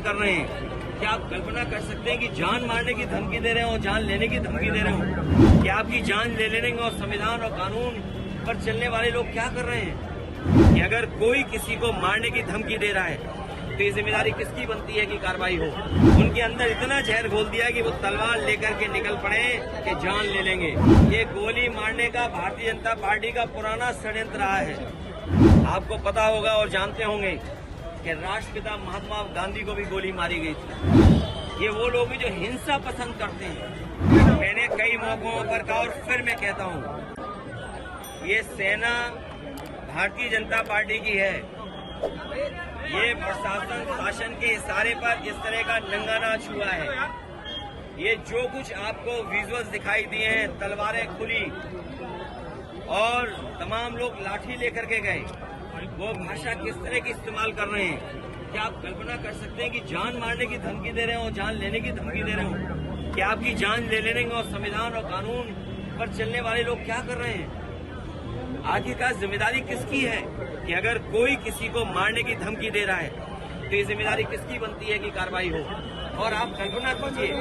कर रहे हैं। क्या आप कल्पना कर सकते हैं कि जान मारने की धमकी दे रहे हो, जान लेने की धमकी दे रहे हो? क्या आपकी जान ले लेने और संविधान और कानून पर चलने वाले लोग क्या कर रहे हैं कि अगर कोई किसी को मारने की धमकी दे रहा है तो ये जिम्मेदारी किसकी बनती है कि कार्रवाई हो? उनके अंदर इतना जहर घोल दिया कि वो तलवार लेकर के निकल पड़े कि जान ले लेंगे। ये गोली मारने का भारतीय जनता पार्टी का पुराना षड्यंत्र रहा है। आपको पता होगा और जानते होंगे कि राष्ट्रपिता महात्मा गांधी को भी गोली मारी गई थी। ये वो लोग हैं जो हिंसा पसंद करते हैं। मैंने कई मौकों पर कहा और फिर मैं कहता हूँ, ये सेना भारतीय जनता पार्टी की है। ये प्रशासन शासन के इशारे पर इस तरह का नंगा नाच हुआ है। ये जो कुछ आपको विजुअल्स दिखाई दिए हैं, तलवारें खुली और तमाम लोग लाठी लेकर के गए, वो भाषा किस तरह की इस्तेमाल कर रहे हैं? क्या आप कल्पना कर सकते हैं कि जान मारने की धमकी दे रहे हो, जान लेने की धमकी दे रहे हो? क्या आपकी जान ले लेने और संविधान और कानून पर चलने वाले लोग क्या कर रहे हैं? आखिरकार जिम्मेदारी किसकी है कि अगर कोई किसी को मारने की धमकी दे रहा है तो ये जिम्मेदारी किसकी बनती है कि कार्रवाई हो? और आप कल्पना कीजिए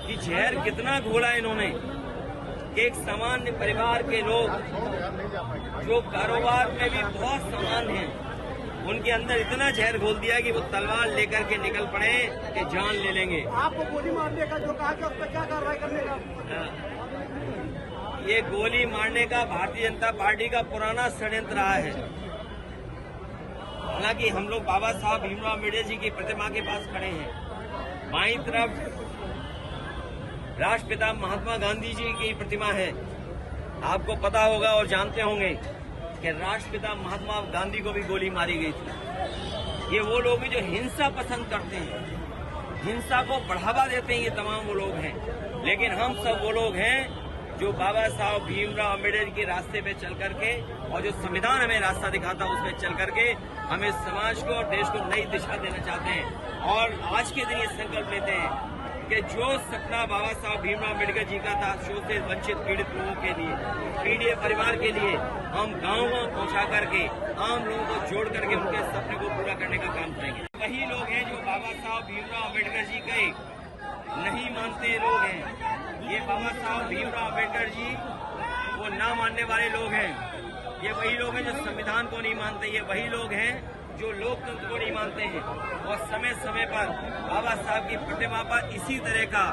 कि जहर कितना घोला इन्होंने कि एक सामान्य परिवार के लोग जो कारोबार में भी बहुत सामान्य हैं, उनके अंदर इतना जहर घोल दिया कि वो तलवार लेकर के निकल पड़े कि जान ले लेंगे। आपको गोली मारने का जो कहा कि उस पर क्या कार्रवाई करने का? ये गोली मारने का भारतीय जनता पार्टी का पुराना षड्यंत्र रहा है। हालांकि हम लोग बाबा साहब भीमराव अम्बेडकर जी की प्रतिमा के पास खड़े हैं। बाईं तरफ राष्ट्रपिता महात्मा गांधी जी की प्रतिमा है। आपको पता होगा और जानते होंगे कि राष्ट्रपिता महात्मा गांधी को भी गोली मारी गई थी। ये वो लोग हैं जो हिंसा पसंद करते हैं, हिंसा को बढ़ावा देते हैं। ये तमाम वो लोग हैं, लेकिन हम सब वो लोग हैं जो बाबा साहब भीमराव अम्बेडकर के रास्ते पे चल करके और जो संविधान हमें रास्ता दिखाता है उसमें चल करके हमें समाज को और देश को नई दिशा देना चाहते हैं। और आज के दिन ये संकल्प लेते हैं कि जो सपना बाबा साहब भीमराव अम्बेडकर जी का था, शोषित वंचित पीड़ित लोगों के लिए, पीड़ित परिवार के लिए, हम गाँव-गाँव पहुँचा करके आम लोगों को जोड़ करके उनके सपने को पूरा करने का काम करेंगे। वही लोग हैं जो बाबा साहब भीमराव अम्बेडकर जी के नहीं मानते लोग हैं। ये बाबा साहब भीमराव अम्बेडकर जी वो ना मानने वाले लोग हैं। ये वही लोग हैं जो संविधान को नहीं मानते। ये वही लोग हैं जो लोकतंत्र को नहीं मानते हैं। और समय समय पर बाबा साहब की प्रतिमा पर इसी तरह का